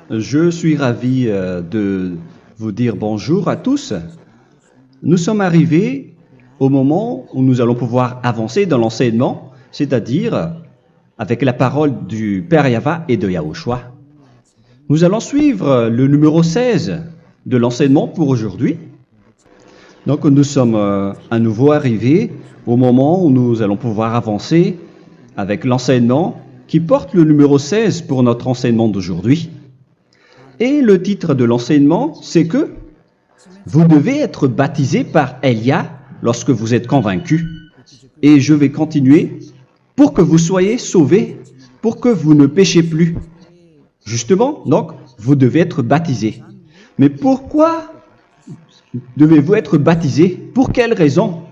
Je suis ravi de vous dire bonjour à tous. Nous sommes arrivés au moment où nous allons pouvoir avancer dans l'enseignement, c'est-à-dire avec la parole du Père Yava et de Yahushua. Nous allons suivre le numéro 16 de l'enseignement pour aujourd'hui. Donc nous sommes à nouveau arrivés au moment où nous allons pouvoir avancer avec l'enseignement qui porte le numéro 16 pour notre enseignement d'aujourd'hui. Et le titre de l'enseignement, c'est que vous devez être baptisé par Elia lorsque vous êtes convaincu. Et je vais continuer pour que vous soyez sauvés, pour que vous ne péchez plus. Justement, donc, vous devez être baptisé. Mais pourquoi devez-vous être baptisé? Pour quelle raison?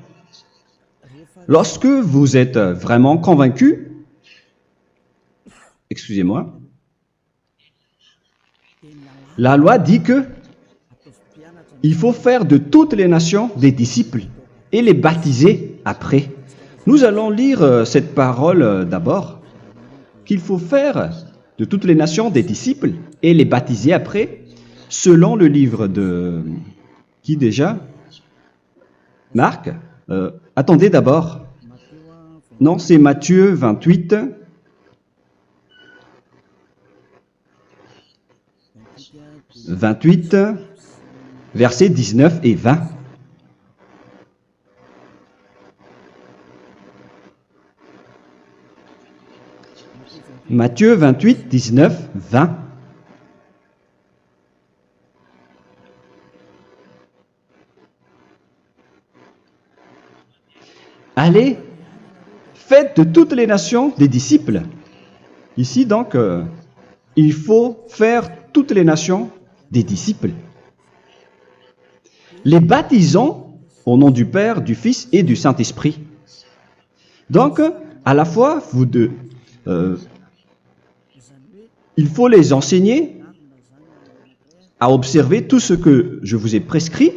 Lorsque vous êtes vraiment convaincu, excusez-moi, la loi dit que il faut faire de toutes les nations des disciples et les baptiser après. Nous allons lire cette parole d'abord, qu'il faut faire de toutes les nations des disciples et les baptiser après, selon le livre de... Qui déjà? Marc? Attendez d'abord. Non, c'est Matthieu 28. Versets 19 et 20. Matthieu 28, 19, 20. Allez, faites de toutes les nations des disciples. Ici, donc, il faut faire toutes les nations des disciples. Les baptisons au nom du Père, du Fils et du Saint-Esprit. Donc, à la fois, il faut les enseigner à observer tout ce que je vous ai prescrit.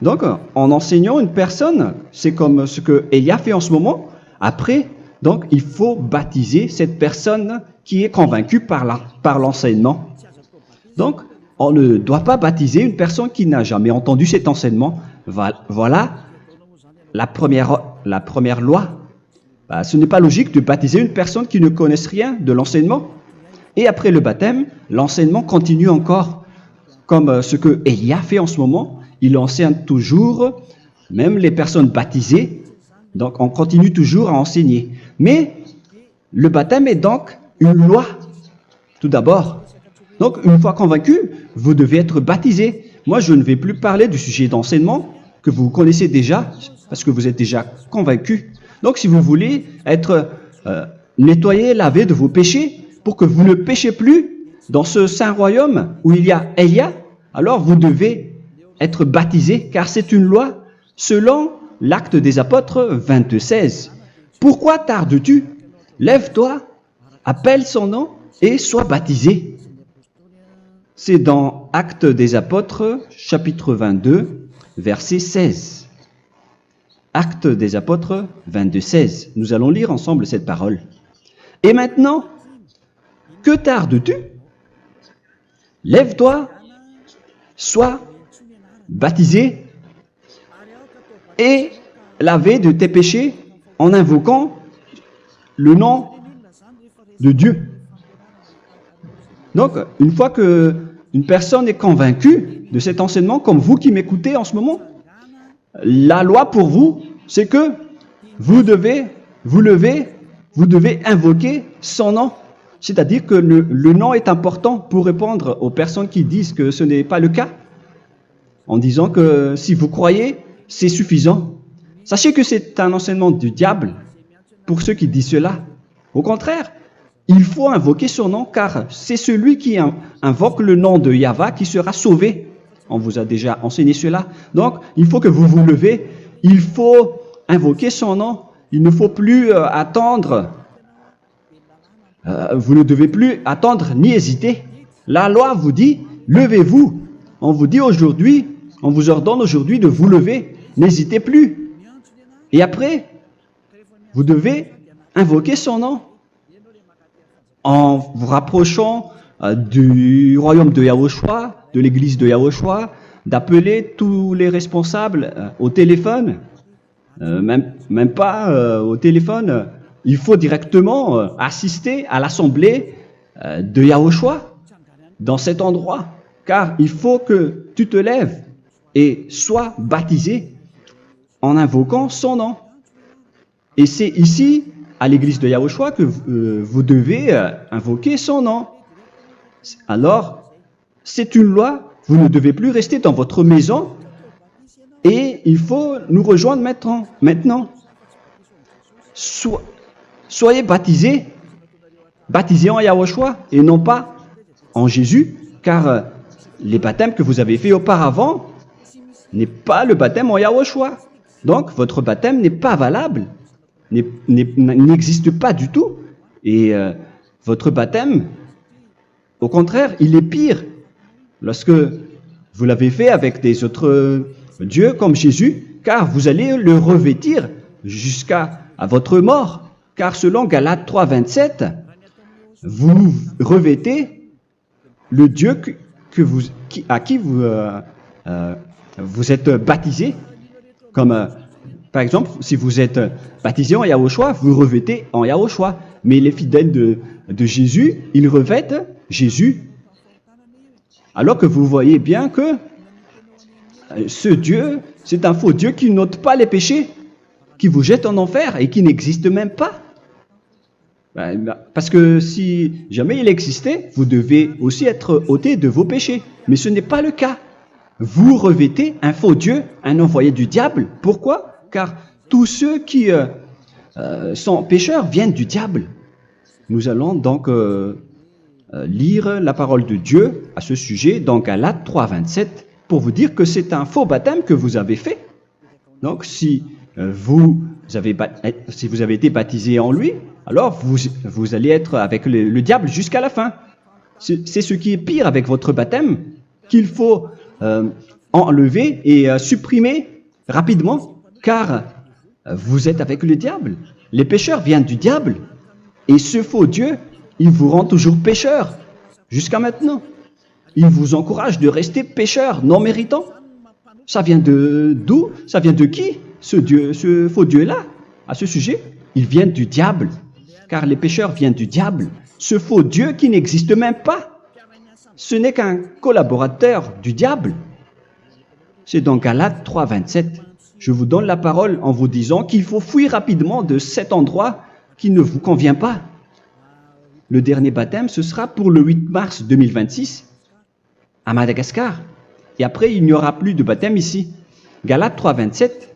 Donc, en enseignant une personne, c'est comme ce que Elia fait en ce moment. Après, donc, il faut baptiser cette personne qui est convaincue par l'enseignement. Donc, on ne doit pas baptiser une personne qui n'a jamais entendu cet enseignement. Voilà la première loi. Ce n'est pas logique de baptiser une personne qui ne connaisse rien de l'enseignement. Et après le baptême, l'enseignement continue encore, comme ce que Elia fait en ce moment. Il enseigne toujours, même les personnes baptisées. Donc, on continue toujours à enseigner. Mais le baptême est donc une loi, tout d'abord. Donc, une fois convaincu, vous devez être baptisé. Moi, je ne vais plus parler du sujet d'enseignement que vous connaissez déjà, parce que vous êtes déjà convaincu. Donc, si vous voulez être nettoyé, lavé de vos péchés, pour que vous ne péchez plus dans ce saint royaume où il y a Elia, alors vous devez être baptisé, car c'est une loi selon l'Acte des Apôtres 22:16. Pourquoi tardes-tu? Lève-toi, appelle son nom et sois baptisé. C'est dans Actes des Apôtres, chapitre 22, verset 16. Actes des Apôtres 22:16. Nous allons lire ensemble cette parole. Et maintenant, que tardes-tu? Lève-toi, sois baptisé et lavé de tes péchés en invoquant le nom de Dieu. Donc, une fois qu'une personne est convaincue de cet enseignement, comme vous qui m'écoutez en ce moment, la loi pour vous, c'est que vous devez invoquer son nom. C'est-à-dire que le nom est important pour répondre aux personnes qui disent que ce n'est pas le cas, en disant que si vous croyez, c'est suffisant. Sachez que c'est un enseignement du diable pour ceux qui disent cela. Au contraire, il faut invoquer son nom, car c'est celui qui invoque le nom de Yahva qui sera sauvé. On vous a déjà enseigné cela. Donc, il faut que vous vous levez, il faut invoquer son nom. Il ne faut plus attendre. Vous ne devez plus attendre ni hésiter. La loi vous dit, levez-vous. On vous dit aujourd'hui, on vous ordonne aujourd'hui de vous lever. N'hésitez plus. Et après, vous devez invoquer son nom en vous rapprochant du royaume de Yahushua, de l'église de Yahushua, d'appeler tous les responsables au téléphone, même pas au téléphone. Il faut directement assister à l'assemblée de Yahushua dans cet endroit, car il faut que tu te lèves et sois baptisé en invoquant son nom. Et c'est ici, à l'église de Yahushua, que vous devez invoquer son nom. Alors, c'est une loi, vous ne devez plus rester dans votre maison et il faut nous rejoindre maintenant. Soyez baptisés en Yahushua et non pas en Jésus, car les baptêmes que vous avez faits auparavant n'est pas le baptême en Yahushua. Donc, votre baptême n'est pas valable, n'existe pas du tout. Et votre baptême, au contraire, il est pire. Lorsque vous l'avez fait avec des autres dieux comme Jésus, car vous allez le revêtir jusqu'à votre mort. Car selon Galates 3, 27, vous revêtez le Dieu à qui vous êtes baptisé. Comme par exemple, si vous êtes baptisé en Yahushua, vous revêtez en Yahushua. Mais les fidèles de Jésus, ils revêtent Jésus. Alors que vous voyez bien que ce Dieu, c'est un faux Dieu qui n'ôte pas les péchés, qui vous jette en enfer et qui n'existe même pas. Parce que si jamais il existait, vous devez aussi être ôté de vos péchés. Mais ce n'est pas le cas. Vous revêtez un faux Dieu, un envoyé du diable. Pourquoi? Car tous ceux qui sont pécheurs viennent du diable. Nous allons donc lire la parole de Dieu à ce sujet dans Galates 3, 27 pour vous dire que c'est un faux baptême que vous avez fait. Donc si vous avez été baptisé en lui, alors vous allez être avec le diable jusqu'à la fin. C'est ce qui est pire avec votre baptême qu'il faut enlever et supprimer rapidement, car vous êtes avec le diable. Les pécheurs viennent du diable et ce faux Dieu, il vous rend toujours pécheur jusqu'à maintenant. Il vous encourage de rester pécheur non méritant. Ça vient d'où? Ça vient de qui? Ce faux Dieu-là, à ce sujet, ils viennent du diable, car les pécheurs viennent du diable. Ce faux Dieu qui n'existe même pas, ce n'est qu'un collaborateur du diable. C'est dans Galates 3, 27. Je vous donne la parole en vous disant qu'il faut fuir rapidement de cet endroit qui ne vous convient pas. Le dernier baptême, ce sera pour le 8 mars 2026 à Madagascar. Et après, il n'y aura plus de baptême ici. Galates 3, 27.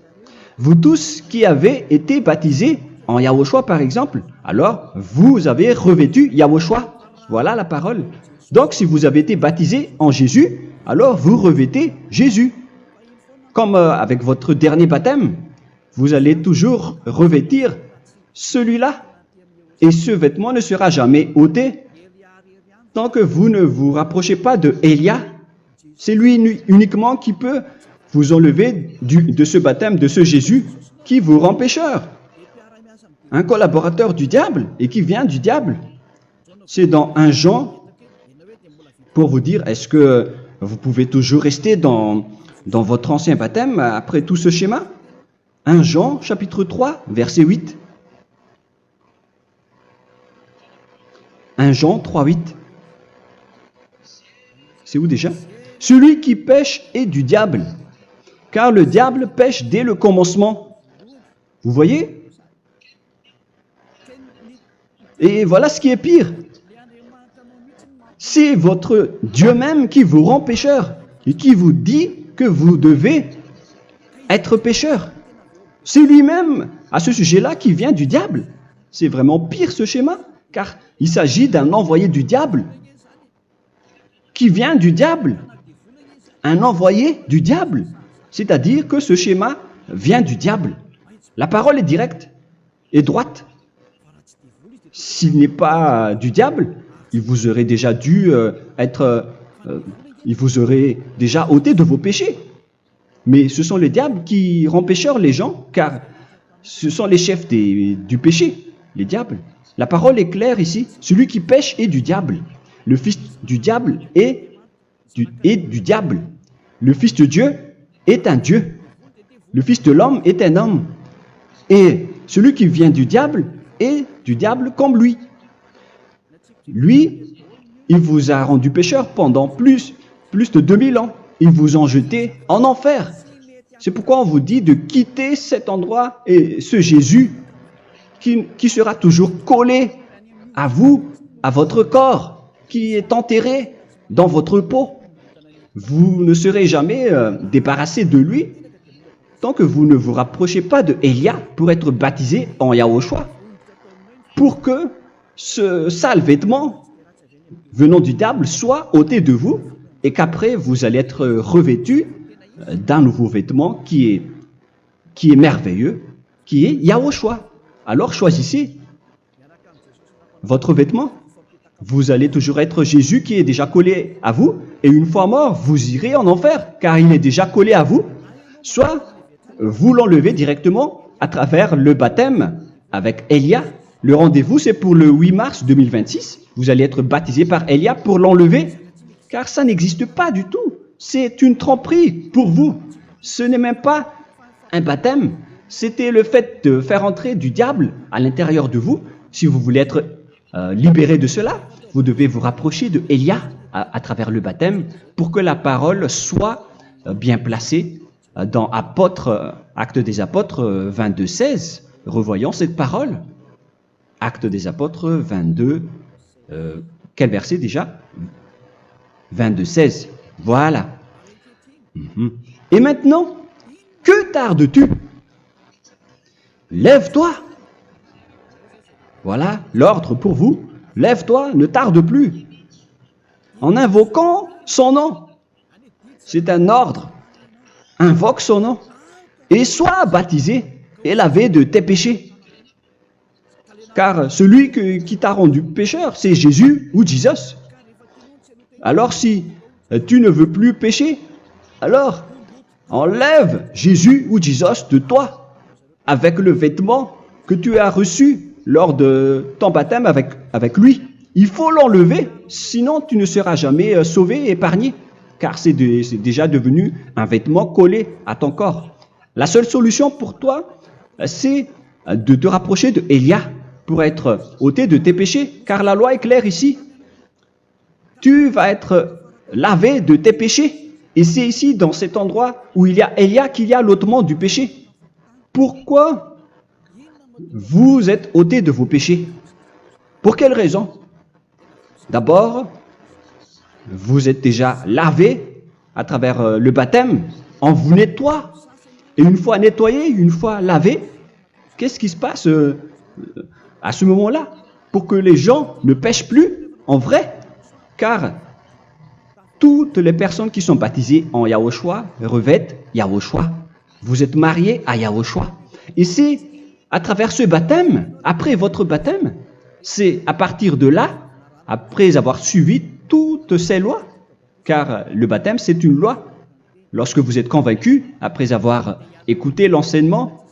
Vous tous qui avez été baptisés en Yahushua, par exemple, alors vous avez revêtu Yahushua. Voilà la parole. Donc, si vous avez été baptisés en Jésus, alors vous revêtez Jésus. Comme avec votre dernier baptême, vous allez toujours revêtir celui-là. Et ce vêtement ne sera jamais ôté tant que vous ne vous rapprochez pas de Élia. C'est lui uniquement qui peut vous enlever de ce baptême, de ce Jésus qui vous rend pécheur. Un collaborateur du diable et qui vient du diable. C'est dans 1 Jean, pour vous dire, est-ce que vous pouvez toujours rester dans votre ancien baptême après tout ce schéma? 1 Jean, chapitre 3, verset 8. 1 Jean 3, 8. C'est où déjà? Celui qui pêche est du diable, car le diable pêche dès le commencement. Vous voyez? Et voilà ce qui est pire. C'est votre Dieu même qui vous rend pécheur et qui vous dit que vous devez être pécheur. C'est lui-même, à ce sujet-là, qui vient du diable. C'est vraiment pire ce schéma, car il s'agit d'un envoyé du diable qui vient du diable. Un envoyé du diable. C'est-à-dire que ce schéma vient du diable. La parole est directe et droite. S'il n'est pas du diable, il vous aurait déjà dû il vous aurait déjà ôté de vos péchés. Mais ce sont les diables qui rendent pécheurs les gens, car ce sont les chefs du péché, les diables. La parole est claire ici. Celui qui pêche est du diable. le fils du diable est du diable. Le fils de Dieu est un Dieu. Le fils de l'homme est un homme. Et celui qui vient du diable est du diable comme lui. Lui, il vous a rendu pécheur pendant plus de 2000 ans. Il vous a jeté en enfer. C'est pourquoi on vous dit de quitter cet endroit et ce Jésus qui sera toujours collé à vous, à votre corps, qui est enterré dans votre peau. Vous ne serez jamais débarrassé de lui tant que vous ne vous rapprochez pas de Élia pour être baptisé en Yahushua, pour que ce sale vêtement venant du diable soit ôté de vous et qu'après vous allez être revêtu d'un nouveau vêtement qui est merveilleux, qui est Yahushua. Alors choisissez votre vêtement. Vous allez toujours être Jésus qui est déjà collé à vous, et une fois mort, vous irez en enfer, car il est déjà collé à vous. Soit vous l'enlevez directement à travers le baptême avec Élia. Le rendez-vous, c'est pour le 8 mars 2026. Vous allez être baptisé par Élia pour l'enlever, car ça n'existe pas du tout. C'est une tromperie pour vous. Ce n'est même pas un baptême. C'était le fait de faire entrer du diable à l'intérieur de vous. Si vous voulez être libéré de cela, vous devez vous rapprocher de Élia à travers le baptême pour que la parole soit bien placée dans Actes des Apôtres 22:16. Revoyons cette parole. Actes des Apôtres 22, quel verset déjà? 22:16. Voilà. Et maintenant, que tardes-tu? Lève-toi. Voilà l'ordre pour vous. Lève-toi, ne tarde plus. En invoquant son nom. C'est un ordre. Invoque son nom. Et sois baptisé et lavé de tes péchés. Car celui qui t'a rendu pécheur, c'est Jésus ou Jesus. Alors si tu ne veux plus pécher, alors enlève Jésus ou Jesus de toi avec le vêtement que tu as reçu lors de ton baptême avec lui. Il faut l'enlever, sinon tu ne seras jamais sauvé, épargné, car c'est déjà devenu un vêtement collé à ton corps. La seule solution pour toi, c'est de te rapprocher de Élia pour être ôté de tes péchés, car la loi est claire ici. Tu vas être lavé de tes péchés, et c'est ici, dans cet endroit où il y a Élia, qu'il y a l'ôtement du péché. Pourquoi vous êtes ôté de vos péchés? Pour quelle raison? D'abord, vous êtes déjà lavé à travers le baptême. On vous nettoie. Et une fois nettoyé, une fois lavé, qu'est-ce qui se passe à ce moment-là? Pour que les gens ne pêchent plus en vrai. Car toutes les personnes qui sont baptisées en Yahushua revêtent Yahushua. Vous êtes mariés à Yahushua. Et c'est à travers ce baptême, après votre baptême, c'est à partir de là, après avoir suivi toutes ces lois, car le baptême c'est une loi. Lorsque vous êtes convaincu, après avoir écouté l'enseignement,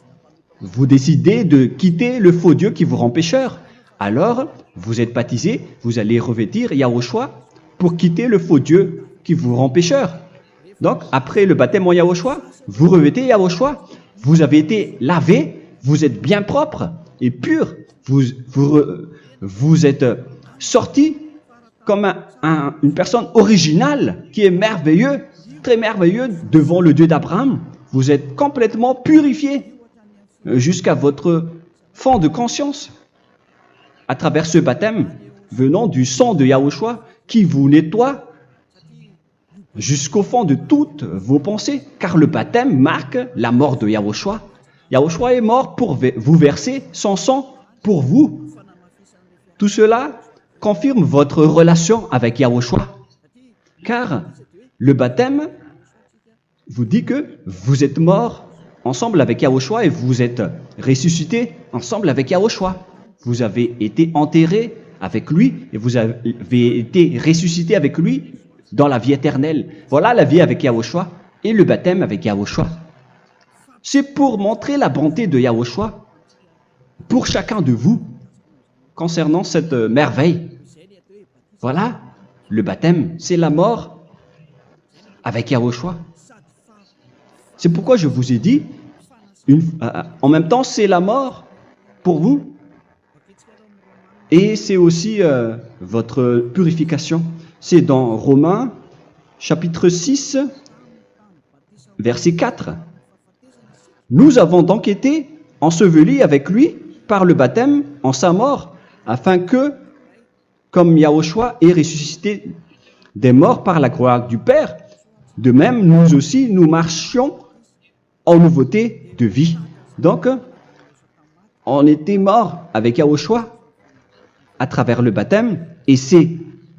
vous décidez de quitter le faux Dieu qui vous rend pécheur. Alors, vous êtes baptisé, vous allez revêtir Yahushua pour quitter le faux Dieu qui vous rend pécheur. Donc, après le baptême en Yahushua, vous revêtez Yahushua. Vous avez été lavé, vous êtes bien propre et pur. Vous êtes sorti comme une personne originale qui est merveilleux, très merveilleux devant le Dieu d'Abraham. Vous êtes complètement purifié jusqu'à votre fond de conscience à travers ce baptême venant du sang de Yahushua qui vous nettoie jusqu'au fond de toutes vos pensées, car le baptême marque la mort de Yahushua. Yahushua est mort pour vous verser son sang pour vous. Tout cela confirme votre relation avec Yahushua, car le baptême vous dit que vous êtes mort ensemble avec Yahushua et vous êtes ressuscité ensemble avec Yahushua. Vous avez été enterré avec lui et vous avez été ressuscité avec lui dans la vie éternelle. Voilà la vie avec Yahushua et le baptême avec Yahushua. C'est pour montrer la bonté de Yahushua pour chacun de vous concernant cette merveille. Voilà le baptême, c'est la mort avec Yahushua. C'est pourquoi je vous ai dit, en même temps, c'est la mort pour vous et c'est aussi votre purification. C'est dans Romains, chapitre 6, verset 4. Nous avons donc été ensevelis avec lui par le baptême en sa mort, afin que, comme Yahushua est ressuscité des morts par la gloire du Père, de même, nous aussi, nous marchions en nouveauté de vie. Donc, on était morts avec Yahushua à travers le baptême, et c'est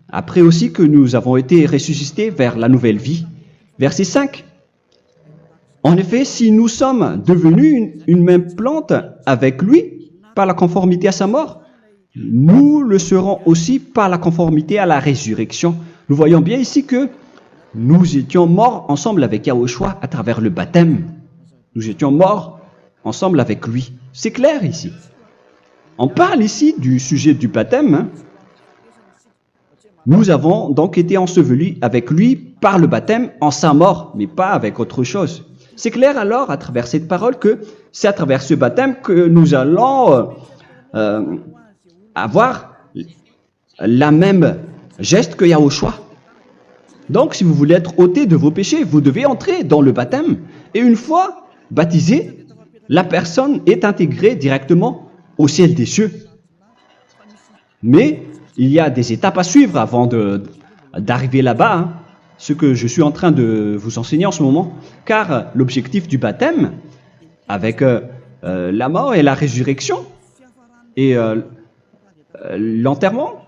après aussi que nous avons été ressuscités vers la nouvelle vie. Verset 5. En effet, si nous sommes devenus une même plante avec lui par la conformité à sa mort, nous le serons aussi par la conformité à la résurrection. Nous voyons bien ici que nous étions morts ensemble avec Yahushua à travers le baptême. Nous étions morts ensemble avec lui. C'est clair ici. On parle ici du sujet du baptême. Nous avons donc été ensevelis avec lui par le baptême en sa mort, mais pas avec autre chose. C'est clair alors à travers cette parole que c'est à travers ce baptême que nous allons avoir la même geste que Yahushua. Donc si vous voulez être ôté de vos péchés, vous devez entrer dans le baptême. Et une fois baptisé, la personne est intégrée directement au ciel des cieux. Mais il y a des étapes à suivre avant d'arriver là-bas, hein, ce que je suis en train de vous enseigner en ce moment, car l'objectif du baptême, avec la mort et la résurrection, et l'enterrement,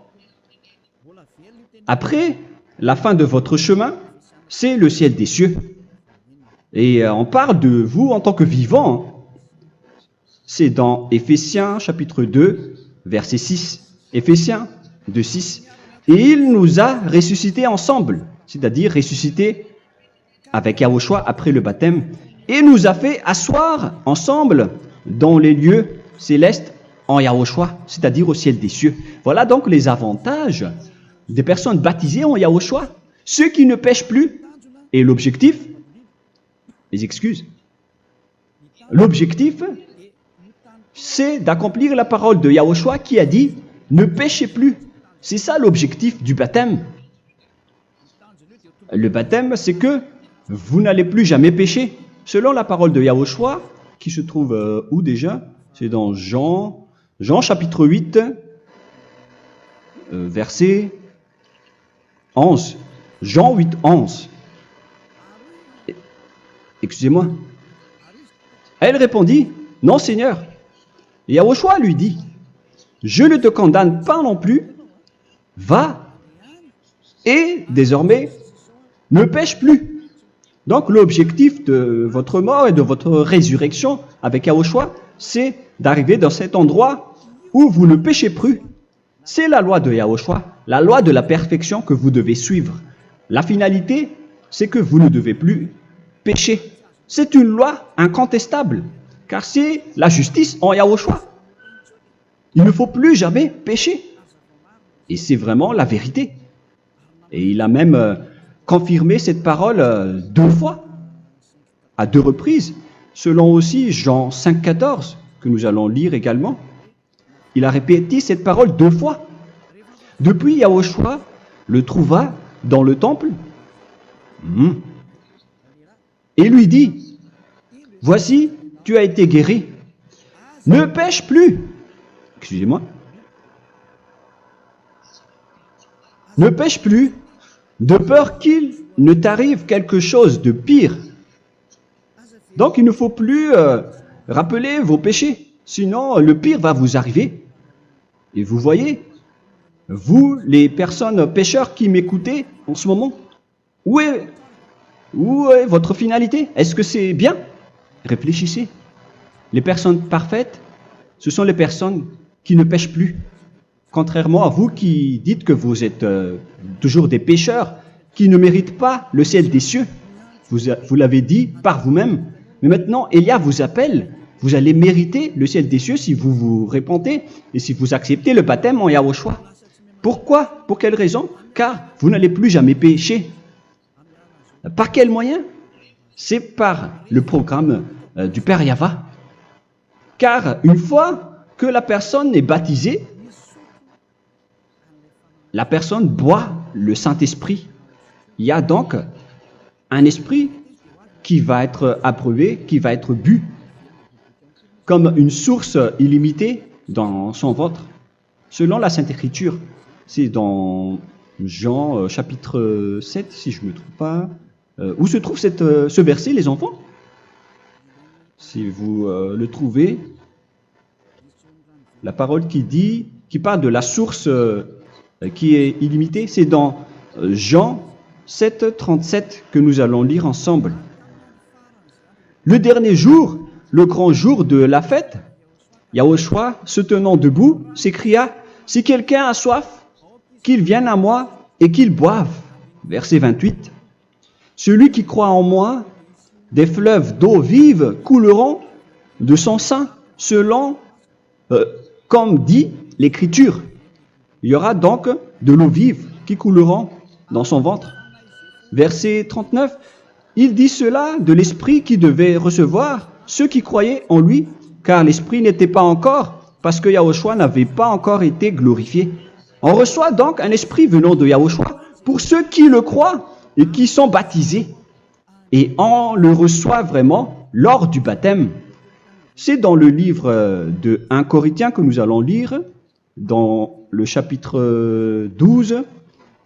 après la fin de votre chemin, c'est le ciel des cieux. Et on parle de vous en tant que vivant. C'est dans Éphésiens chapitre 2, verset 6. Éphésiens 2, 6. Et il nous a ressuscités ensemble, c'est-à-dire ressuscités avec Yahushua après le baptême, et nous a fait asseoir ensemble dans les lieux célestes en Yahushua, c'est-à-dire au ciel des cieux. Voilà donc les avantages des personnes baptisées en Yahushua, ceux qui ne pêchent plus. Et l'objectif, les excuses, l'objectif, c'est d'accomplir la parole de Yahushua qui a dit « Ne péchez plus ». C'est ça l'objectif du baptême. Le baptême, c'est que vous n'allez plus jamais pécher. Selon la parole de Yahushua, qui se trouve où déjà? C'est dans Jean chapitre 8, verset 11. Jean 8, 11. Excusez-moi. Elle répondit, « Non, Seigneur. » Et Yahushua lui dit, « Je ne te condamne pas non plus. Va et désormais ne pêche plus. » Donc l'objectif de votre mort et de votre résurrection avec Yahushua, c'est d'arriver dans cet endroit où vous ne péchez plus. C'est la loi de Yahushua, la loi de la perfection que vous devez suivre. La finalité, c'est que vous ne devez plus pécher. C'est une loi incontestable, car c'est la justice en Yahushua. Il ne faut plus jamais pécher. Et c'est vraiment la vérité. Et il a même confirmé cette parole 2 fois, à 2 reprises, selon aussi Jean 5, 14, que nous allons lire également. Il a répété cette parole 2 fois. Depuis, Yahushua le trouva dans le temple et lui dit, « Voici, tu as été guéri. Ne pêche plus. » Excusez-moi. Ne pêche plus, de peur qu'il ne t'arrive quelque chose de pire. Donc il ne faut plus rappeler vos péchés, sinon le pire va vous arriver. Et vous voyez, vous, les personnes pécheurs qui m'écoutez en ce moment, où est votre finalité? Est-ce que c'est bien? Réfléchissez. Les personnes parfaites, ce sont les personnes qui ne pêchent plus. Contrairement à vous qui dites que vous êtes toujours des pécheurs qui ne méritent pas le ciel des cieux. Vous l'avez dit par vous-même. Mais maintenant, Élia vous appelle. Vous allez mériter le ciel des cieux si vous vous repentez et si vous acceptez le baptême en Yahushua. Pourquoi? Pour quelle raison? Car vous n'allez plus jamais pécher. Par quel moyen? C'est par le programme du Père Yahva. Car une fois que la personne est baptisée, la personne boit le Saint-Esprit. Il y a donc un esprit qui va être approuvé, qui va être bu, comme une source illimitée dans son ventre, selon la Sainte Écriture. C'est dans Jean chapitre 7, si je ne me trompe pas. Où se trouve ce verset, les enfants? Si vous le trouvez, la parole qui parle de la source qui est illimitée, c'est dans Jean 7, 37 que nous allons lire ensemble. Le dernier jour, le grand jour de la fête, Yahushua, se tenant debout, s'écria, « Si quelqu'un a soif, qu'il vienne à moi et qu'il boive. » Verset 28. « Celui qui croit en moi, des fleuves d'eau vive couleront de son sein, selon, comme dit l'Écriture. » Il y aura donc de l'eau vive qui couleront dans son ventre. Verset 39. Il dit cela de l'Esprit qui devait recevoir ceux qui croyaient en lui, car l'Esprit n'était pas encore, parce que Yahushua n'avait pas encore été glorifié. On reçoit donc un Esprit venant de Yahushua pour ceux qui le croient et qui sont baptisés. Et on le reçoit vraiment lors du baptême. C'est dans le livre de 1 Corinthiens que nous allons lire, dans le chapitre 12.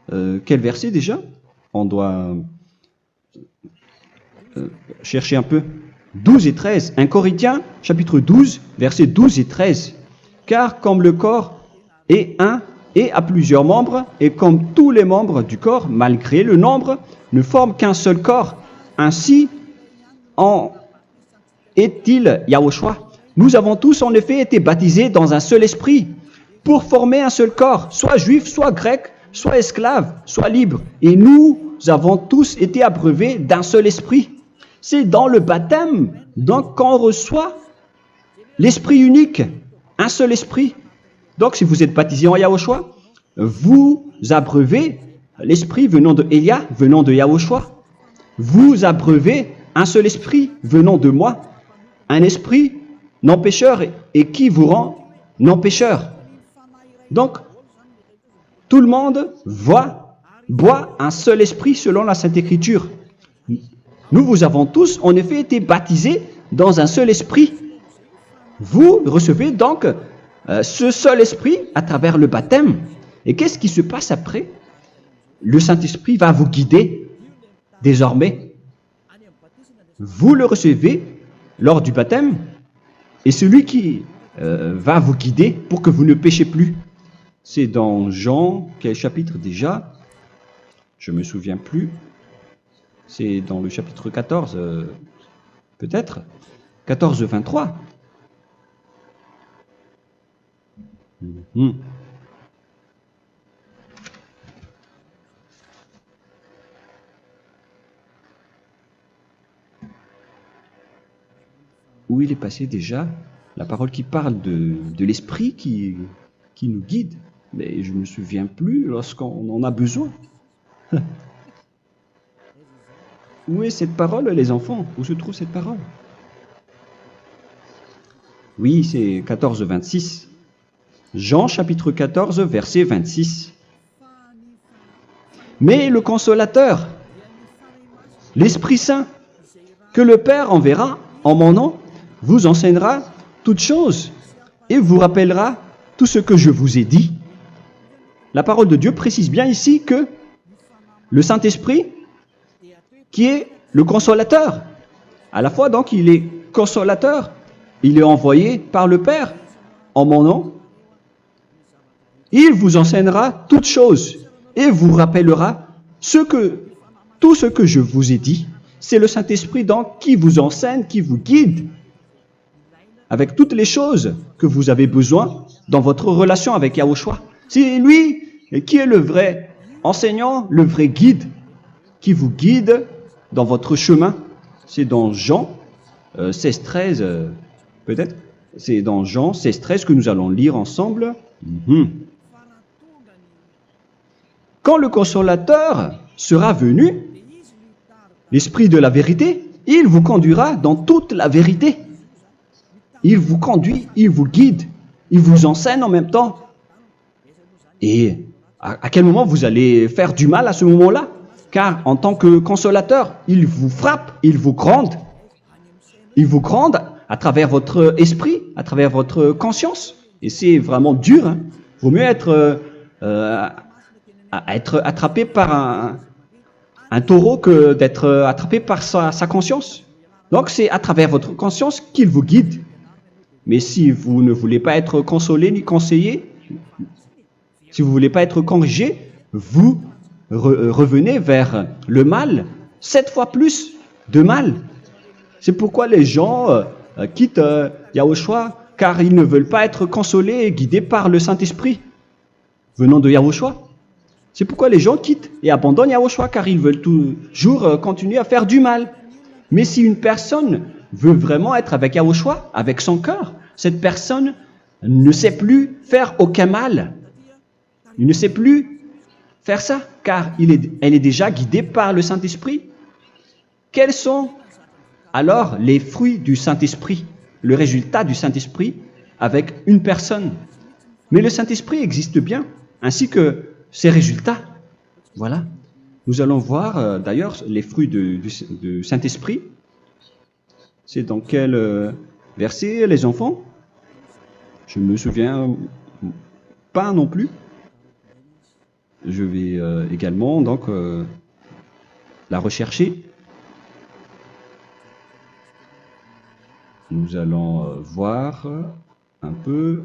Quel verset déjà? On doit chercher un peu. 12 et 13. 1 Corinthiens, chapitre 12, versets 12 et 13. Car comme le corps est un et a plusieurs membres, et comme tous les membres du corps, malgré le nombre, ne forment qu'un seul corps, ainsi en est-il Yahushua. Nous avons tous en effet été baptisés dans un seul esprit, pour former un seul corps, soit juif, soit grec, soit esclave, soit libre. Et nous avons tous été abreuvés d'un seul esprit. C'est dans le baptême, donc qu'on reçoit l'esprit unique, un seul esprit. Donc si vous êtes baptisé en Yahushua, vous abreuvez l'esprit venant de Elia, venant de Yahushua. Vous abreuvez un seul esprit venant de moi, un esprit non pécheur et qui vous rend non pécheur. Donc, tout le monde boit un seul esprit selon la Sainte Écriture. Nous avons tous en effet été baptisés dans un seul esprit. Vous recevez donc ce seul esprit à travers le baptême. Et qu'est-ce qui se passe après? Le Saint-Esprit va vous guider désormais. Vous le recevez lors du baptême et celui qui va vous guider pour que vous ne péchez plus. C'est dans Jean, quel chapitre déjà? Je ne me souviens plus. C'est dans le chapitre 14, peut-être. 14, 23. Où il est passé déjà? La parole qui parle de l'esprit qui nous guide. Mais je ne me souviens plus lorsqu'on en a besoin. Où est cette parole, les enfants? Où se trouve cette parole? Oui, c'est 14, 26. Jean chapitre 14, verset 26. Mais le consolateur, l'Esprit Saint, que le Père enverra en mon nom, vous enseignera toutes choses et vous rappellera tout ce que je vous ai dit. La parole de Dieu précise bien ici que le Saint-Esprit, qui est le consolateur, à la fois donc il est consolateur, il est envoyé par le Père en mon nom, il vous enseignera toutes choses et vous rappellera tout ce que je vous ai dit. C'est le Saint-Esprit donc qui vous enseigne, qui vous guide avec toutes les choses que vous avez besoin dans votre relation avec Yahushua. C'est lui qui est le vrai enseignant, le vrai guide, qui vous guide dans votre chemin. C'est dans Jean 16, 13, peut-être. C'est dans Jean 16, 13 que nous allons lire ensemble. quand le consolateur sera venu, l'Esprit de la vérité, il vous conduira dans toute la vérité. Il vous conduit, il vous guide, il vous enseigne en même temps. Et à quel moment vous allez faire du mal à ce moment-là? Car en tant que consolateur, il vous frappe, il vous gronde. Il vous gronde à travers votre esprit, à travers votre conscience. Et c'est vraiment dur. Hein. Vaut mieux être attrapé par un taureau que d'être attrapé par sa conscience. Donc c'est à travers votre conscience qu'il vous guide. Mais si vous ne voulez pas être consolé ni conseillé, si vous ne voulez pas être corrigé, vous revenez vers le mal, 7 fois plus de mal. C'est pourquoi les gens quittent Yahushua, car ils ne veulent pas être consolés et guidés par le Saint-Esprit venant de Yahushua. C'est pourquoi les gens quittent et abandonnent Yahushua, car ils veulent toujours continuer à faire du mal. Mais si une personne veut vraiment être avec Yahushua, avec son cœur, cette personne ne sait plus faire aucun mal. Il ne sait plus faire ça, car elle est déjà guidée par le Saint-Esprit. Quels sont alors les fruits du Saint-Esprit, le résultat du Saint-Esprit avec une personne? Mais le Saint-Esprit existe bien, ainsi que ses résultats. Voilà. Nous allons voir d'ailleurs les fruits du Saint-Esprit. C'est dans quel verset, les enfants? Je ne me souviens pas non plus. Je vais également donc la rechercher. Nous allons voir un peu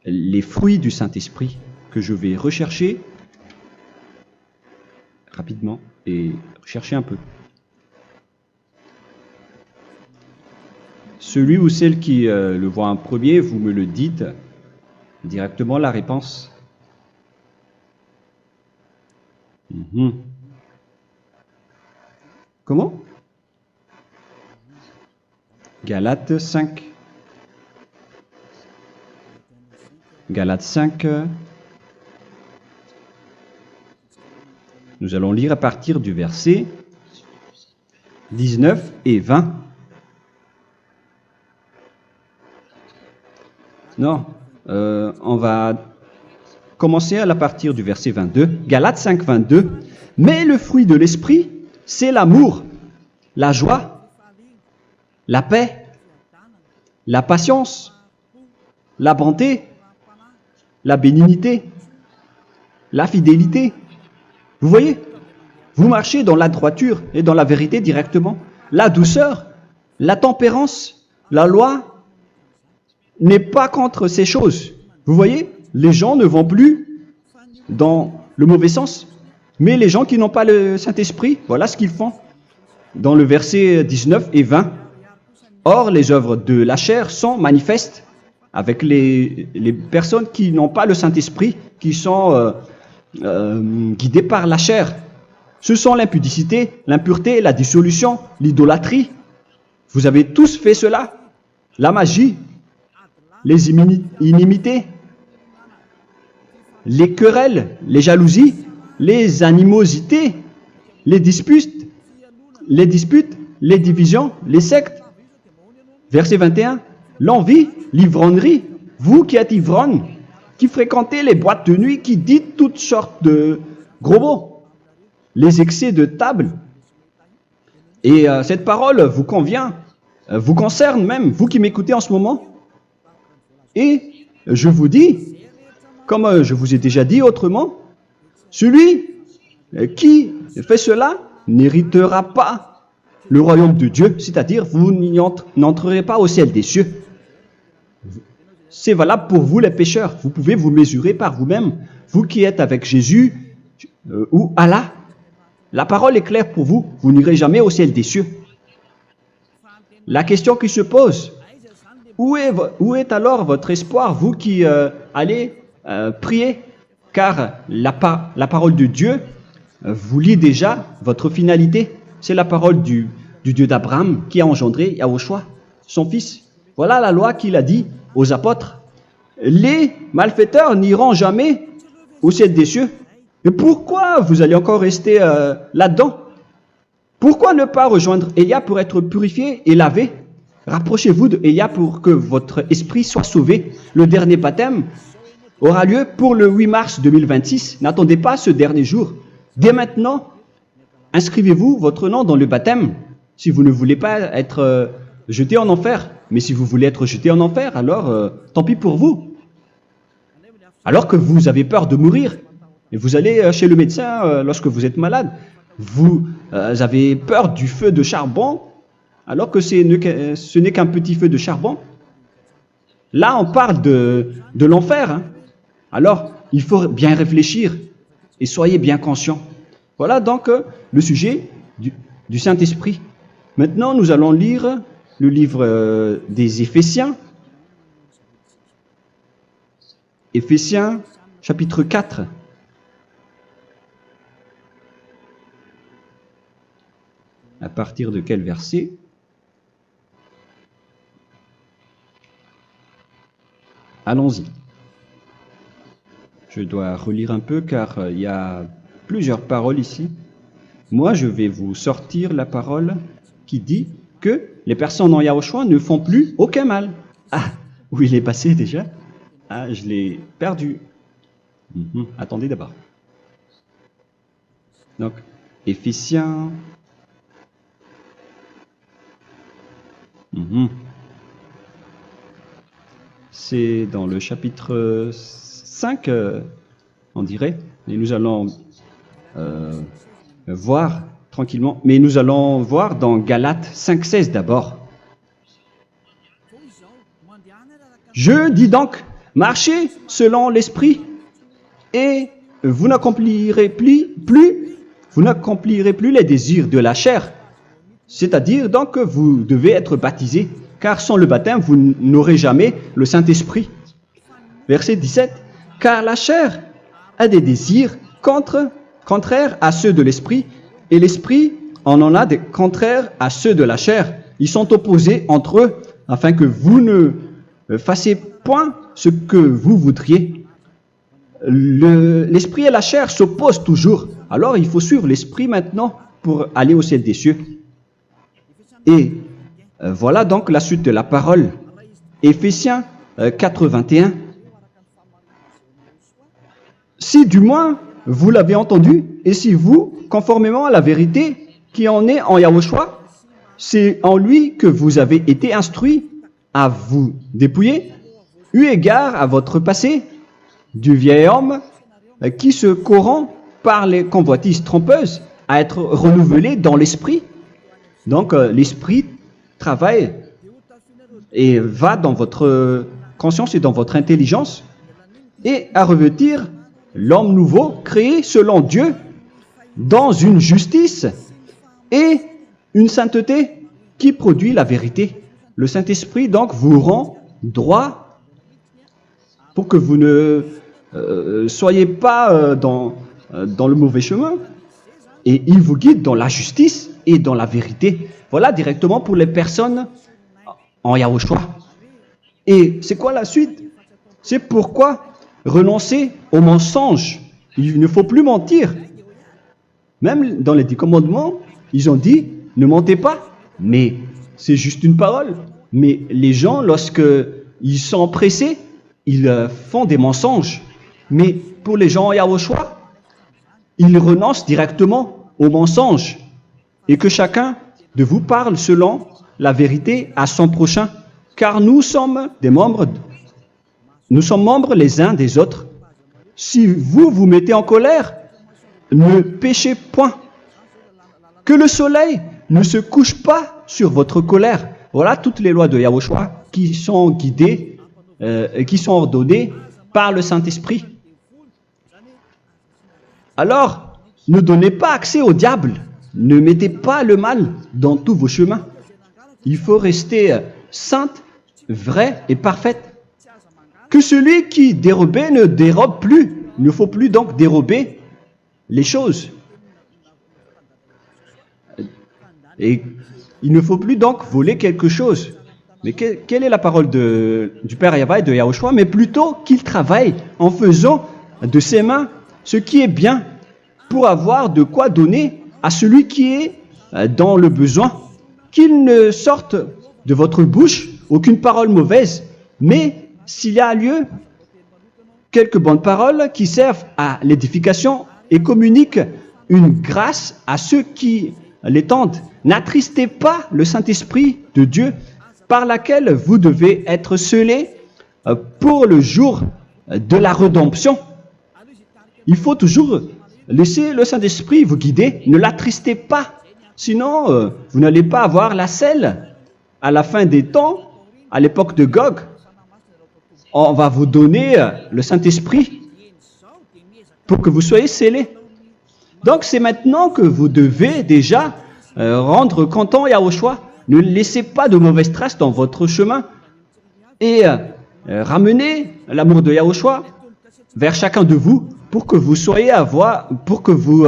les fruits du Saint-Esprit que je vais rechercher rapidement et rechercher un peu. Celui ou celle qui le voit en premier, vous me le dites directement la réponse. Comment? Galates 5. Galates 5. Nous allons lire à partir du verset 19 et 20. Non, on va commencer à partir du verset 22. Galates 5, 22. Mais le fruit de l'esprit, c'est l'amour, la joie, la paix, la patience, la bonté, la bénignité, la fidélité. Vous voyez? Vous marchez dans la droiture et dans la vérité directement. La douceur, la tempérance, la loi n'est pas contre ces choses. Vous voyez? Les gens ne vont plus dans le mauvais sens. Mais les gens qui n'ont pas le Saint-Esprit, voilà ce qu'ils font. Dans le verset 19 et 20. Or, les œuvres de la chair sont manifestes avec les personnes qui n'ont pas le Saint-Esprit, qui sont guidées par la chair. Ce sont l'impudicité, l'impureté, la dissolution, l'idolâtrie. Vous avez tous fait cela. La magie, les inimités, les querelles, les jalousies, les animosités, les disputes, les divisions, les sectes. Verset 21, l'envie, l'ivrognerie, vous qui êtes ivrognes, qui fréquentez les boîtes de nuit, qui dites toutes sortes de gros mots, les excès de table. Et cette parole vous convient, vous concerne même, vous qui m'écoutez en ce moment. Et je vous dis, comme je vous ai déjà dit autrement, celui qui fait cela n'héritera pas le royaume de Dieu, c'est-à-dire vous n'entrerez pas au ciel des cieux. C'est valable pour vous les pécheurs. Vous pouvez vous mesurer par vous-même, vous qui êtes avec Jésus ou Allah. La parole est claire pour vous, vous n'irez jamais au ciel des cieux. La question qui se pose, où est alors votre espoir, vous qui allez prier? Car la parole de Dieu vous lit déjà votre finalité. C'est la parole du Dieu d'Abraham qui a engendré Yahushua, son fils. Voilà la loi qu'il a dit aux apôtres. Les malfaiteurs n'iront jamais au ciel des cieux. Mais pourquoi vous allez encore rester là-dedans? Pourquoi ne pas rejoindre Élia pour être purifié et lavé? Rapprochez-vous d'Élia pour que votre esprit soit sauvé. Le dernier baptême aura lieu pour le 8 mars 2026. N'attendez pas ce dernier jour. Dès maintenant, inscrivez-vous votre nom dans le baptême si vous ne voulez pas être jeté en enfer. Mais si vous voulez être jeté en enfer, alors tant pis pour vous. Alors que vous avez peur de mourir, et vous allez chez le médecin lorsque vous êtes malade, vous avez peur du feu de charbon, alors que ce n'est qu'un petit feu de charbon. Là, on parle de l'enfer. Hein. Alors, il faut bien réfléchir et soyez bien conscients. Voilà donc le sujet du Saint-Esprit. Maintenant, nous allons lire le livre des Éphésiens. Éphésiens, chapitre 4. À partir de quel verset? Allons-y. Je dois relire un peu car il y a plusieurs paroles ici. Moi, je vais vous sortir la parole qui dit que les personnes en Yahushua ne font plus aucun mal. Ah, où il est passé déjà? Ah, je l'ai perdu. Attendez d'abord. Donc, Éphésiens. C'est dans le chapitre 5, on dirait. Et nous allons voir tranquillement. Mais nous allons voir dans Galates 5,16 d'abord. Je dis donc, marchez selon l'esprit, et vous n'accomplirez plus les désirs de la chair. C'est-à-dire donc que vous devez être baptisé, car sans le baptême, vous n'aurez jamais le Saint-Esprit. Verset 17. Car la chair a des désirs contraires à ceux de l'esprit, et l'esprit en a des contraires à ceux de la chair. Ils sont opposés entre eux, afin que vous ne fassiez point ce que vous voudriez. L'esprit et la chair s'opposent toujours. Alors il faut suivre l'esprit maintenant pour aller au ciel des cieux. Et voilà donc la suite de la parole. Éphésiens 4:21. Si du moins vous l'avez entendu, et si vous, conformément à la vérité qui en est en Yahushua, c'est en lui que vous avez été instruits à vous dépouiller, eu égard à votre passé, du vieil homme qui se corrompt par les convoitises trompeuses, à être renouvelé dans l'esprit. Donc l'esprit travaille et va dans votre conscience et dans votre intelligence, et à revêtir l'homme nouveau créé selon Dieu dans une justice et une sainteté qui produit la vérité. Le Saint-Esprit donc vous rend droit pour que vous ne soyez pas dans le mauvais chemin, et il vous guide dans la justice et dans la vérité. Voilà directement pour les personnes en Yahushua. Et c'est quoi la suite? C'est pourquoi renoncer au mensonge. Il ne faut plus mentir. Même dans les 10 commandements, ils ont dit ne mentez pas. Mais c'est juste une parole. Mais les gens, lorsque ils sont pressés, ils font des mensonges. Mais pour les gens en Yahushua, ils renoncent directement au mensonge. Et que chacun de vous parle selon la vérité à son prochain. Car nous sommes membres les uns des autres. Si vous vous mettez en colère, ne péchez point. Que le soleil ne se couche pas sur votre colère. Voilà toutes les lois de Yahushua qui sont guidées et qui sont ordonnées par le Saint-Esprit. Alors, ne donnez pas accès au diable. Ne mettez pas le mal dans tous vos chemins. Il faut rester sainte, vraie et parfaite. Que celui qui dérobait ne dérobe plus. Il ne faut plus donc dérober les choses. Et il ne faut plus donc voler quelque chose. Mais quelle est la parole du Père Yahweh et de Yahushua? Mais plutôt qu'il travaille en faisant de ses mains ce qui est bien pour avoir de quoi donner à celui qui est dans le besoin. Qu'il ne sorte de votre bouche aucune parole mauvaise, mais s'il y a lieu, quelques bonnes paroles qui servent à l'édification et communiquent une grâce à ceux qui l'étendent. N'attristez pas le Saint-Esprit de Dieu par laquelle vous devez être scellés pour le jour de la rédemption. Il faut toujours laisser le Saint-Esprit vous guider. Ne l'attristez pas, sinon vous n'allez pas avoir la selle. À la fin des temps, à l'époque de Gog, on va vous donner le Saint-Esprit pour que vous soyez scellés. Donc c'est maintenant que vous devez déjà rendre content Yahushua. Ne laissez pas de mauvaises traces dans votre chemin et ramenez l'amour de Yahushua vers chacun de vous pour que vous soyez pour que vous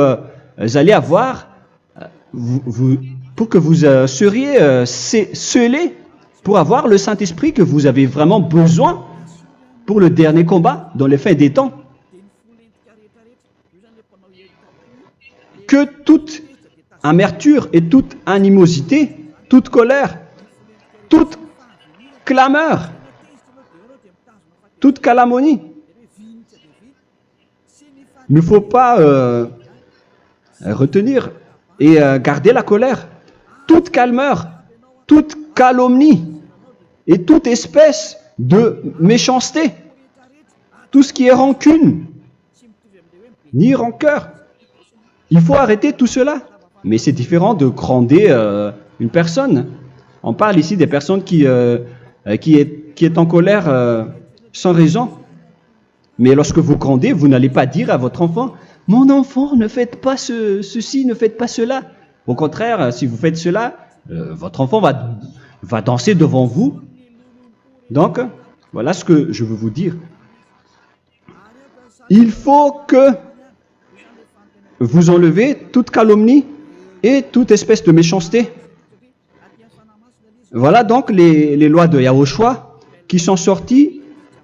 seriez scellés pour avoir le Saint-Esprit que vous avez vraiment besoin pour le dernier combat dans les fins des temps. Que toute amertume et toute animosité, toute colère, toute clameur, toute calomnie, il ne faut pas retenir et garder la colère, toute calmeur, toute calomnie et toute espèce de méchanceté, tout ce qui est rancune, ni rancœur. Il faut arrêter tout cela. Mais c'est différent de gronder une personne. On parle ici des personnes qui est en colère sans raison. Mais lorsque vous grondez, vous n'allez pas dire à votre enfant « Mon enfant, ne faites pas ceci, ne faites pas cela ». Au contraire, si vous faites cela, votre enfant va danser devant vous. Donc, voilà ce que je veux vous dire. Il faut que vous enlevez toute calomnie et toute espèce de méchanceté. Voilà donc les lois de Yahushua qui sont sorties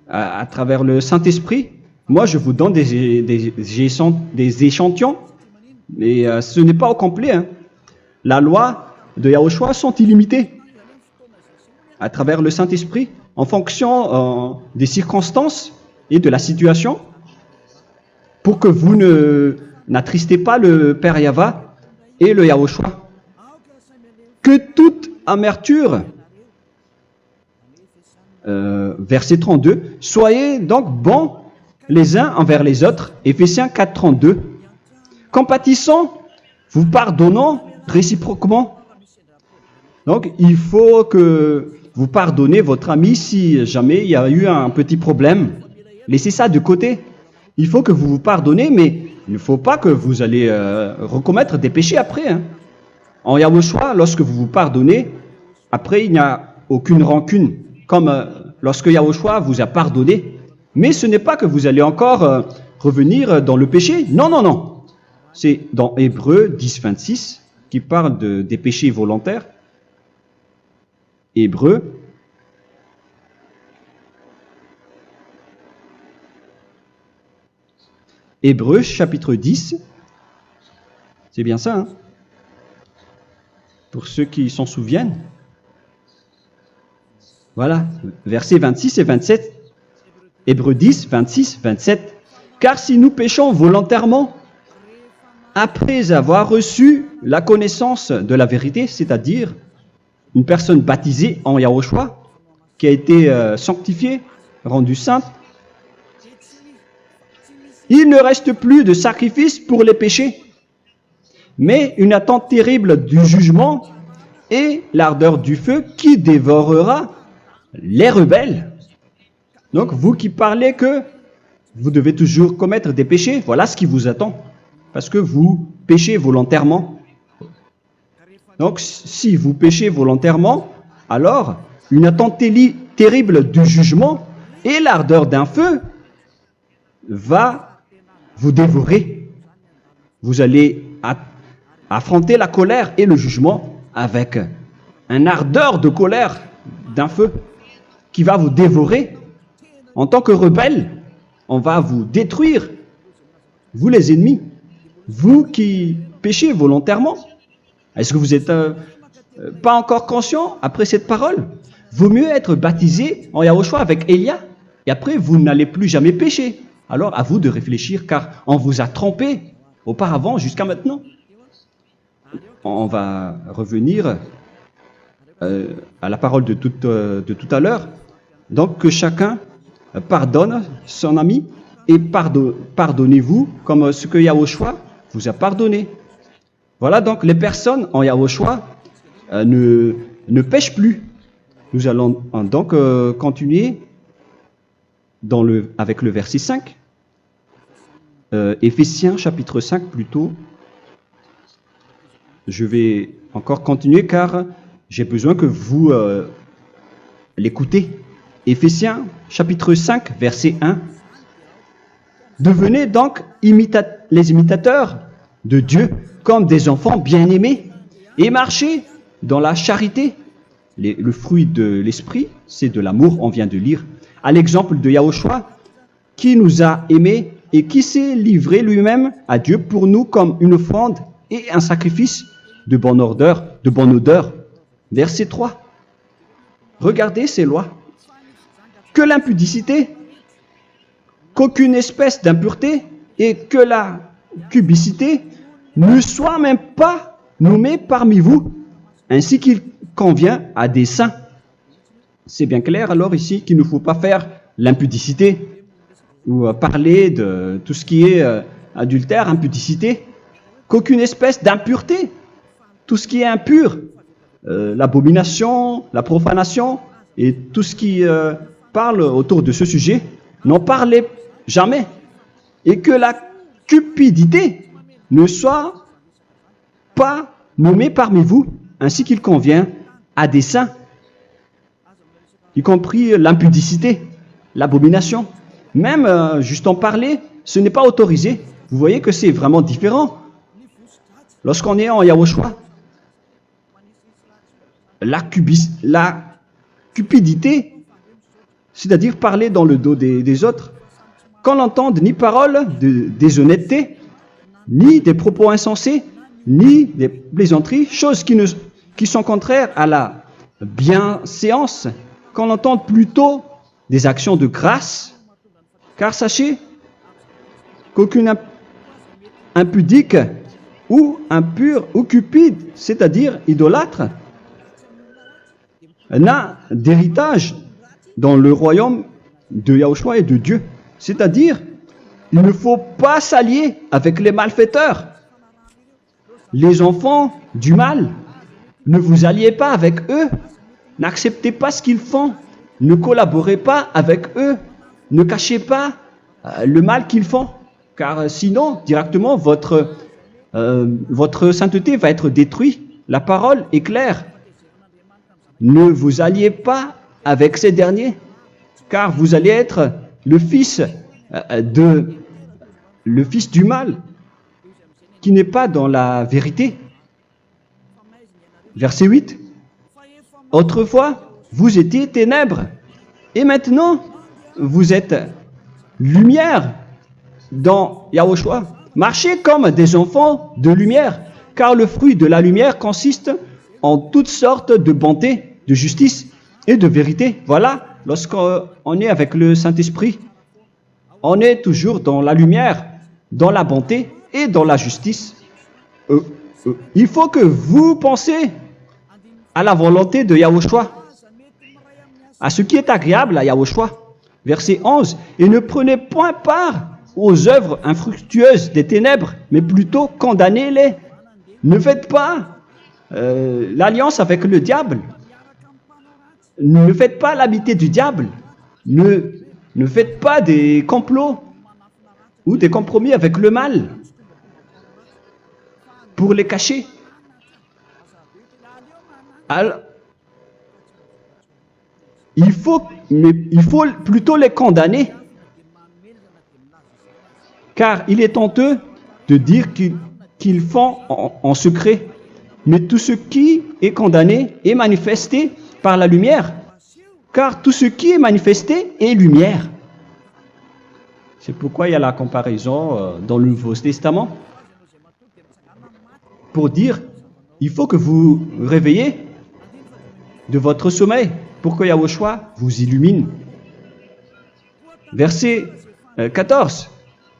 à travers le Saint-Esprit. Moi, je vous donne des échantillons, mais ce n'est pas au complet. Hein. La loi de Yahushua sont illimitées à travers le Saint-Esprit en fonction des circonstances et de la situation pour que vous n'attristez pas le Père Yahva et le Yahushua. Que toute amertume, verset 32, soyez donc bons les uns envers les autres, Éphésiens 4, 32. Compatissant, vous pardonnant réciproquement. Donc, il faut que vous pardonnez votre ami si jamais il y a eu un petit problème. Laissez ça de côté. Il faut que vous vous pardonnez, mais il ne faut pas que vous allez recommettre des péchés après. Hein. En Yahushua, lorsque vous vous pardonnez, après il n'y a aucune rancune, comme lorsque Yahushua vous a pardonné. Mais ce n'est pas que vous allez encore revenir dans le péché. Non, non, non. C'est dans Hébreux 10, 26 qui parle des péchés volontaires. Hébreux. Hébreux chapitre 10. C'est bien ça, hein? Pour ceux qui s'en souviennent. Voilà, versets 26 et 27. Hébreux 10, 26, 27. Car si nous péchons volontairement, après avoir reçu la connaissance de la vérité, c'est-à-dire une personne baptisée en Yahushua, qui a été sanctifiée, rendue sainte, il ne reste plus de sacrifice pour les péchés, mais une attente terrible du jugement et l'ardeur du feu qui dévorera les rebelles. Donc, vous qui parlez que vous devez toujours commettre des péchés, voilà ce qui vous attend, parce que vous péchez volontairement. Donc, si vous péchez volontairement, alors une attente terrible du jugement et l'ardeur d'un feu va vous dévorer. Vous allez affronter la colère et le jugement avec un ardeur de colère d'un feu qui va vous dévorer. En tant que rebelle, on va vous détruire vous les ennemis, vous qui péchez volontairement. Est-ce que vous n'êtes pas encore conscient après cette parole? Vaut mieux être baptisé en Yahushua avec Elia, et après vous n'allez plus jamais pécher. Alors à vous de réfléchir, car on vous a trompé auparavant jusqu'à maintenant. On va revenir à la parole de tout à l'heure. Donc que chacun pardonne son ami et pardonnez-vous comme ce que Yahushua vous a pardonné. Voilà donc les personnes en Yahushua ne pêchent plus. Nous allons donc continuer avec le verset 5. Éphésiens chapitre 5 plutôt. Je vais encore continuer car j'ai besoin que vous l'écoutez. Éphésiens chapitre 5 verset 1. Devenez donc les imitateurs de Dieu comme des enfants bien-aimés et marchez dans la charité. Le fruit de l'esprit, c'est de l'amour, on vient de lire, à l'exemple de Yahushua qui nous a aimés et qui s'est livré lui-même à Dieu pour nous comme une offrande et un sacrifice de bonne odeur. Verset 3. Regardez ces lois. Que l'impudicité, qu'aucune espèce d'impureté et que la cubicité ne soit même pas nommée parmi vous, ainsi qu'il convient à des saints. C'est bien clair alors ici qu'il ne faut pas faire l'impudicité ou parler de tout ce qui est adultère, impudicité, qu'aucune espèce d'impureté, tout ce qui est impur, l'abomination, la profanation et tout ce qui parle autour de ce sujet, n'en parlez jamais. Et que la cupidité ne soit pas nommée parmi vous, ainsi qu'il convient à des saints, y compris l'impudicité, l'abomination. Même juste en parler, ce n'est pas autorisé. Vous voyez que c'est vraiment différent. Lorsqu'on est en Yahushua, la cupidité, c'est-à-dire parler dans le dos des autres, qu'on n'entende ni parole de déshonnêteté, ni des propos insensés, ni des plaisanteries, choses qui sont contraires à la bienséance, qu'on entende plutôt des actions de grâce, car sachez qu'aucune impudique ou impure ou cupide, c'est-à-dire idolâtre, n'a d'héritage dans le royaume de Yahushua et de Dieu. C'est-à-dire, il ne faut pas s'allier avec les malfaiteurs. Les enfants du mal, ne vous alliez pas avec eux. N'acceptez pas ce qu'ils font. Ne collaborez pas avec eux. Ne cachez pas le mal qu'ils font. Car sinon, directement, votre sainteté va être détruite. La parole est claire. Ne vous alliez pas avec ces derniers, car vous allez être le fils du mal, qui n'est pas dans la vérité. Verset 8. Autrefois, vous étiez ténèbres, et maintenant, vous êtes lumière dans Yahushua. Marchez comme des enfants de lumière, car le fruit de la lumière consiste en toutes sortes de bonté, de justice et de vérité. Voilà, lorsqu'on est avec le Saint-Esprit, on est toujours dans la lumière, dans la bonté et dans la justice. Il faut que vous pensiez à la volonté de Yahushua, à ce qui est agréable à Yahushua. Verset 11. Et ne prenez point part aux œuvres infructueuses des ténèbres, mais plutôt condamnez-les. Ne faites pas l'alliance avec le diable. Ne faites pas l'amitié du diable. Ne faites pas des complots ou des compromis avec le mal pour les cacher. Alors, il faut plutôt les condamner, car il est honteux de dire qu'ils font en secret. Mais tout ce qui est condamné est manifesté par la lumière, car tout ce qui est manifesté est lumière. C'est pourquoi il y a la comparaison dans le Nouveau Testament pour dire, il faut que vous réveillez de votre sommeil pour que Yahushua vous illumine. Verset 14.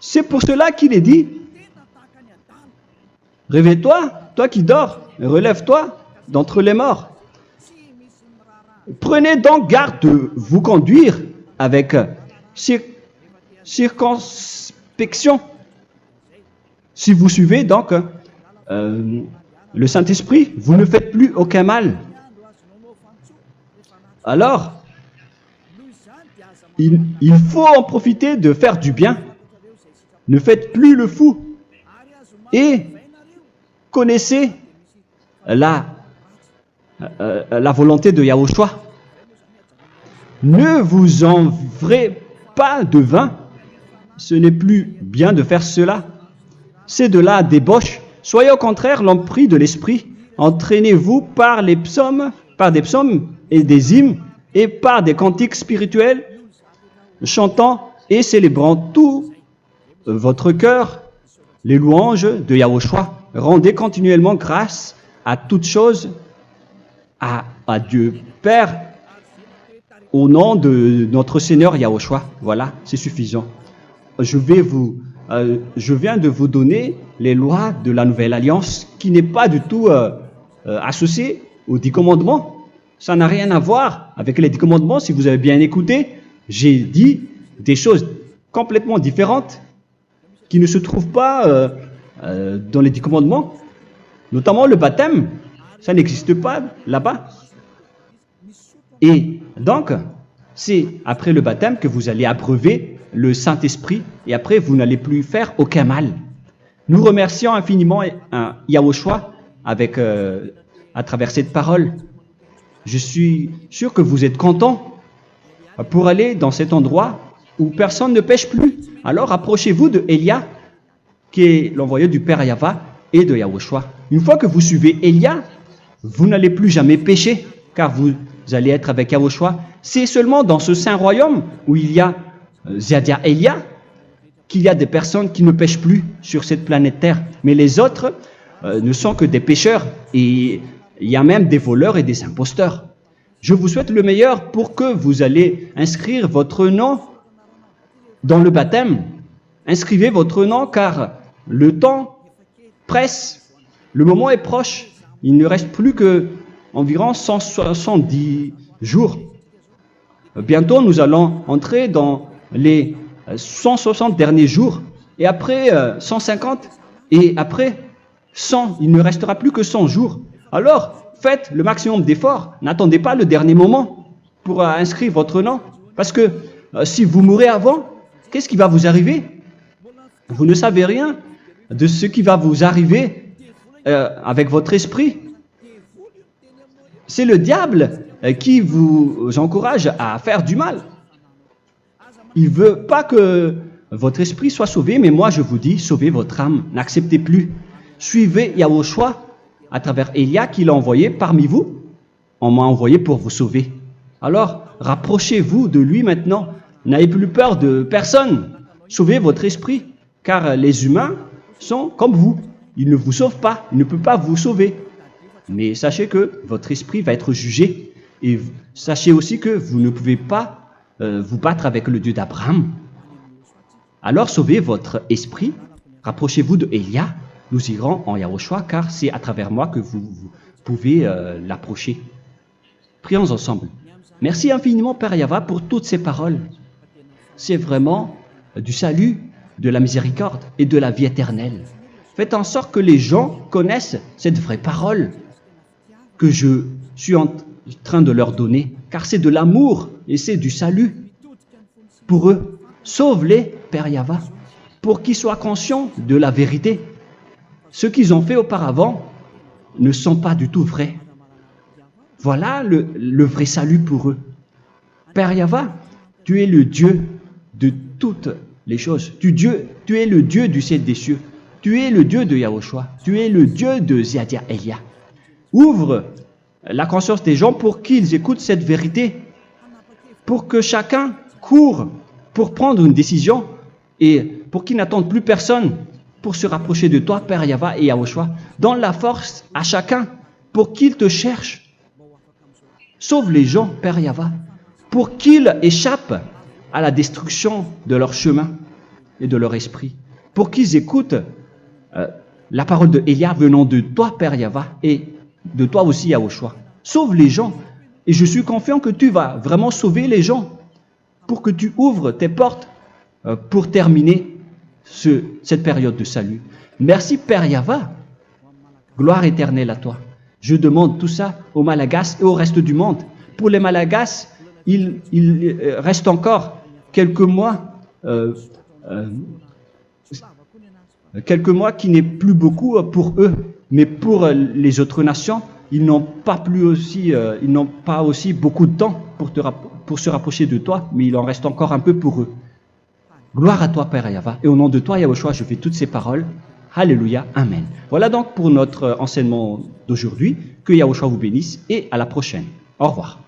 C'est pour cela qu'il est dit, réveille-toi, toi qui dors, relève-toi d'entre les morts. Prenez donc garde de vous conduire avec circonspection. Si vous suivez donc le Saint-Esprit, vous ne faites plus aucun mal. Alors, il faut en profiter de faire du bien. Ne faites plus le fou. Et connaissez la volonté de Yahushua. Ne vous envrez pas de vin. Ce n'est plus bien de faire cela. C'est de la débauche. Soyez au contraire l'empris de l'esprit. Entraînez-vous par des psaumes et des hymnes et par des cantiques spirituels, chantant et célébrant tout votre cœur les louanges de Yahushua. Rendez continuellement grâce à toutes choses à Dieu Père au nom de notre Seigneur Yahushua. Voilà, c'est suffisant. Je viens de vous donner les lois de la Nouvelle Alliance qui n'est pas du tout associée aux 10 commandements. Ça n'a rien à voir avec les 10 commandements. Si vous avez bien écouté, j'ai dit des choses complètement différentes qui ne se trouvent pas dans les 10 commandements. Notamment le baptême. Ça n'existe pas là-bas. Et donc, c'est après le baptême que vous allez abreuver le Saint-Esprit et après, vous n'allez plus faire aucun mal. Nous remercions infiniment Yahushua à travers cette parole. Je suis sûr que vous êtes contents pour aller dans cet endroit où personne ne pêche plus. Alors, approchez-vous de Élia, qui est l'envoyé du Père Yahva et de Yahushua. Une fois que vous suivez Élia, vous n'allez plus jamais pécher, car vous allez être avec Yahushua. C'est seulement dans ce saint royaume où il y a Ziadia Elia qu'il y a des personnes qui ne pêchent plus sur cette planète Terre. Mais les autres ne sont que des pécheurs et il y a même des voleurs et des imposteurs. Je vous souhaite le meilleur pour que vous allez inscrire votre nom dans le baptême. Inscrivez votre nom car le temps presse, le moment est proche. Il ne reste plus que environ 170 jours. Bientôt, nous allons entrer dans les 160 derniers jours, et après 150, et après 100. Il ne restera plus que 100 jours. Alors, faites le maximum d'efforts. N'attendez pas le dernier moment pour inscrire votre nom. Parce que si vous mourrez avant, qu'est-ce qui va vous arriver? Vous ne savez rien de ce qui va vous arriver avec votre esprit. C'est le diable qui vous encourage à faire du mal. Il ne veut pas que votre esprit soit sauvé, mais moi je vous dis, sauvez votre âme, n'acceptez plus. Suivez Yahushua à travers Élia qu'il a envoyé parmi vous. On m'a envoyé pour vous sauver. Alors, rapprochez-vous de lui maintenant. N'ayez plus peur de personne. Sauvez votre esprit, car les humains sont comme vous. Ils ne vous sauvent pas, ils ne peuvent pas vous sauver. Mais sachez que votre esprit va être jugé. Et sachez aussi que vous ne pouvez pas vous battre avec le Dieu d'Abraham. Alors sauvez votre esprit, rapprochez-vous de Élia, nous irons en Yahushua, car c'est à travers moi que vous pouvez l'approcher. Prions ensemble. Merci infiniment, Père Yahva, pour toutes ces paroles. C'est vraiment du salut, de la miséricorde et de la vie éternelle. Faites en sorte que les gens connaissent cette vraie parole que je suis en train de leur donner, car c'est de l'amour et c'est du salut pour eux. Sauve-les, Père Yahva, pour qu'ils soient conscients de la vérité. Ce qu'ils ont fait auparavant ne sont pas du tout vrais. Voilà le vrai salut pour eux. Père Yahva, tu es le Dieu de toutes les choses. Tu es le Dieu du ciel des cieux. Tu es le Dieu de Yahushua. Tu es le Dieu de Ziadia Elia. Ouvre la conscience des gens pour qu'ils écoutent cette vérité, pour que chacun court pour prendre une décision et pour qu'ils n'attendent plus personne pour se rapprocher de toi, Père Yahweh et Yahushua. Donne la force à chacun pour qu'ils te cherchent. Sauve les gens, Père Yahweh, pour qu'ils échappent à la destruction de leur chemin et de leur esprit, pour qu'ils écoutent la parole de Élia venant de toi, Père Yahweh, et de toi aussi, Yahushua. Sauve les gens, et je suis confiant que tu vas vraiment sauver les gens, pour que tu ouvres tes portes pour terminer cette période de salut. Merci, Père Yahweh. Gloire éternelle à toi. Je demande tout ça aux Malagasy et au reste du monde. Pour les Malagasy, il reste encore quelques mois qui n'est plus beaucoup pour eux. Mais pour les autres nations, ils n'ont pas aussi beaucoup de temps pour se rapprocher de toi, mais il en reste encore un peu pour eux. Gloire à toi, Père Yahweh. Et au nom de toi, Yahushua, je fais toutes ces paroles. Alléluia, Amen. Voilà donc pour notre enseignement d'aujourd'hui. Que Yahushua vous bénisse et à la prochaine. Au revoir.